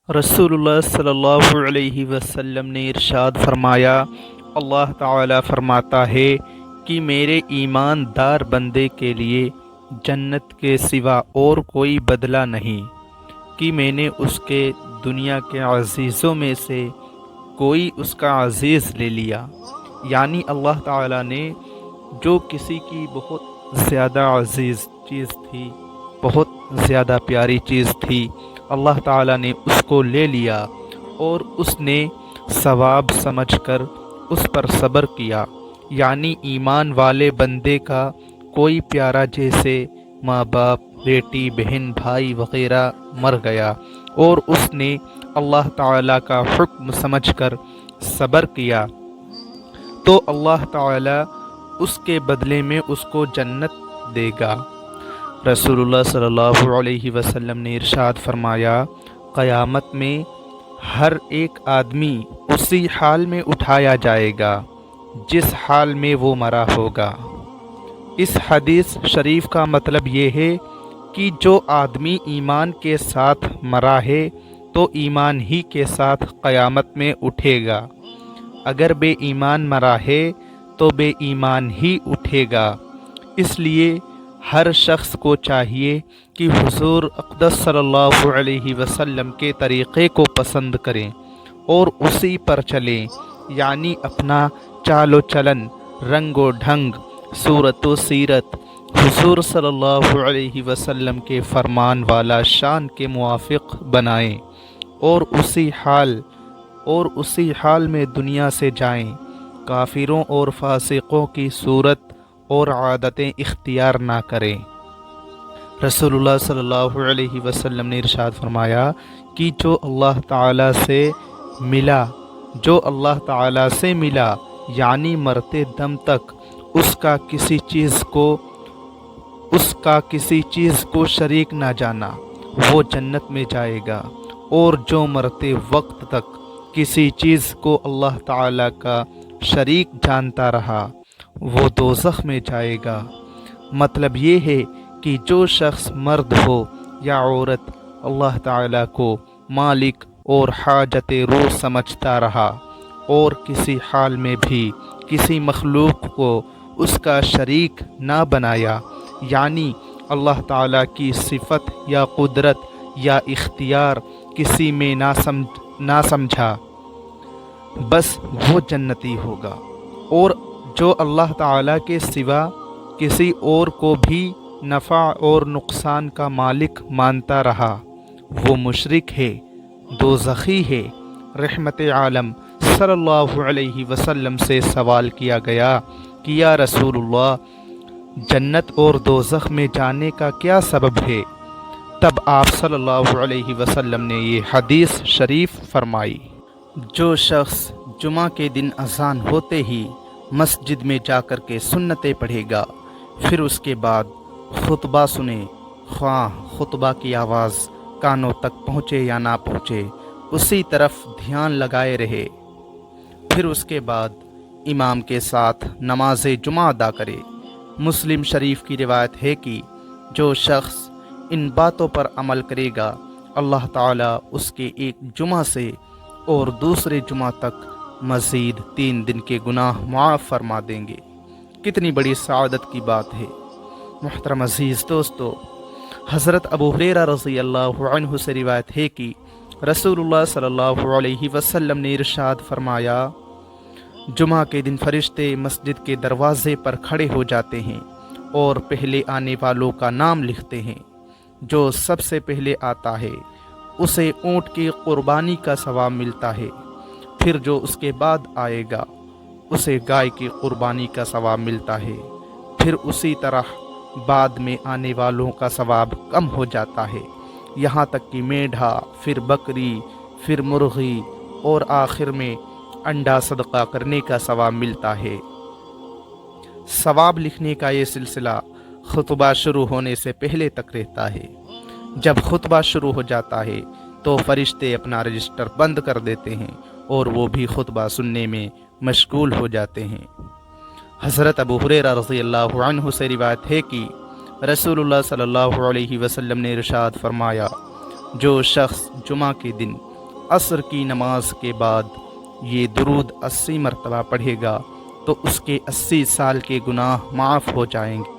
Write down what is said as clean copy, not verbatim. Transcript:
رسول اللہ صلی اللہ علیہ وسلم نے ارشاد فرمایا، اللہ تعالی فرماتا ہے کہ میرے ایماندار بندے کے لیے جنت کے سوا اور کوئی بدلہ نہیں، کہ میں نے اس کے دنیا کے عزیزوں میں سے کوئی اس کا عزیز لے لیا۔ یعنی اللہ تعالی نے جو کسی کی بہت زیادہ عزیز چیز تھی، بہت زیادہ پیاری چیز تھی، اللہ تعالیٰ نے اس کو لے لیا اور اس نے ثواب سمجھ کر اس پر صبر کیا۔ یعنی ایمان والے بندے کا کوئی پیارا جیسے ماں باپ، بیٹی، بہن، بھائی وغیرہ مر گیا اور اس نے اللہ تعالیٰ کا حکم سمجھ کر صبر کیا، تو اللہ تعالیٰ اس کے بدلے میں اس کو جنت دے گا۔ رسول اللہ صلی اللہ علیہ وسلم نے ارشاد فرمایا، قیامت میں ہر ایک آدمی اسی حال میں اٹھایا جائے گا جس حال میں وہ مرا ہوگا۔ اس حدیث شریف کا مطلب یہ ہے کہ جو آدمی ایمان کے ساتھ مرا ہے تو ایمان ہی کے ساتھ قیامت میں اٹھے گا، اگر بے ایمان مرا ہے تو بے ایمان ہی اٹھے گا۔ اس لیے ہر شخص کو چاہیے کہ حضور اقدس صلی اللہ علیہ وسلم کے طریقے کو پسند کریں اور اسی پر چلیں، یعنی اپنا چال و چلن، رنگ و ڈھنگ، صورت و سیرت حضور صلی اللہ علیہ وسلم کے فرمان والا شان کے موافق بنائیں اور اسی حال میں دنیا سے جائیں۔ کافروں اور فاسقوں کی صورت اور عادتیں اختیار نہ کریں۔ رسول اللہ صلی اللہ علیہ وسلم نے ارشاد فرمایا کہ جو اللہ تعالیٰ سے ملا یعنی مرتے دم تک اس کا کسی چیز کو شریک نہ جانا، وہ جنت میں جائے گا، اور جو مرتے وقت تک کسی چیز کو اللہ تعالیٰ کا شریک جانتا رہا وہ دوزخ میں جائے گا۔ مطلب یہ ہے کہ جو شخص مرد ہو یا عورت اللہ تعالیٰ کو مالک اور حاجت روح سمجھتا رہا اور کسی حال میں بھی کسی مخلوق کو اس کا شریک نہ بنایا، یعنی اللہ تعالیٰ کی صفت یا قدرت یا اختیار کسی میں نہ سمجھا، بس وہ جنتی ہوگا۔ اور جو اللہ تعالیٰ کے سوا کسی اور کو بھی نفع اور نقصان کا مالک مانتا رہا وہ مشرک ہے، دوزخی ہے۔ رحمت عالم صلی اللہ علیہ وسلم سے سوال کیا گیا کہ یا رسول اللہ، جنت اور دوزخ میں جانے کا کیا سبب ہے؟ تب آپ صلی اللہ علیہ وسلم نے یہ حدیث شریف فرمائی، جو شخص جمعہ کے دن اذان ہوتے ہی مسجد میں جا کر کے سنتیں پڑھے گا، پھر اس کے بعد خطبہ سنے، خواہ خطبہ کی آواز کانوں تک پہنچے یا نہ پہنچے، اسی طرف دھیان لگائے رہے، پھر اس کے بعد امام کے ساتھ نماز جمعہ ادا کرے۔ مسلم شریف کی روایت ہے کہ جو شخص ان باتوں پر عمل کرے گا، اللہ تعالیٰ اس کے ایک جمعہ سے اور دوسرے جمعہ تک مزید 3 دن کے گناہ معاف فرما دیں گے۔ کتنی بڑی سعادت کی بات ہے۔ محترم عزیز دوستو، حضرت ابو ہریرہ رضی اللہ عنہ سے روایت ہے کہ رسول اللہ صلی اللہ علیہ وسلم نے ارشاد فرمایا، جمعہ کے دن فرشتے مسجد کے دروازے پر کھڑے ہو جاتے ہیں اور پہلے آنے والوں کا نام لکھتے ہیں۔ جو سب سے پہلے آتا ہے اسے اونٹ کی قربانی کا ثواب ملتا ہے، پھر جو اس کے بعد آئے گا اسے گائے کی قربانی کا ثواب ملتا ہے، پھر اسی طرح بعد میں آنے والوں کا ثواب کم ہو جاتا ہے، یہاں تک کہ میڈھا، پھر بکری، پھر مرغی اور آخر میں انڈا صدقہ کرنے کا ثواب ملتا ہے۔ ثواب لکھنے کا یہ سلسلہ خطبہ شروع ہونے سے پہلے تک رہتا ہے۔ جب خطبہ شروع ہو جاتا ہے تو فرشتے اپنا رجسٹر بند کر دیتے ہیں اور وہ بھی خطبہ سننے میں مشغول ہو جاتے ہیں۔ حضرت ابو ہریرہ رضی اللہ عنہ سے روایت ہے کہ رسول اللہ صلی اللہ علیہ وسلم نے ارشاد فرمایا، جو شخص جمعہ کے دن عصر کی نماز کے بعد یہ درود 80 مرتبہ پڑھے گا تو اس کے 80 سال کے گناہ معاف ہو جائیں گے۔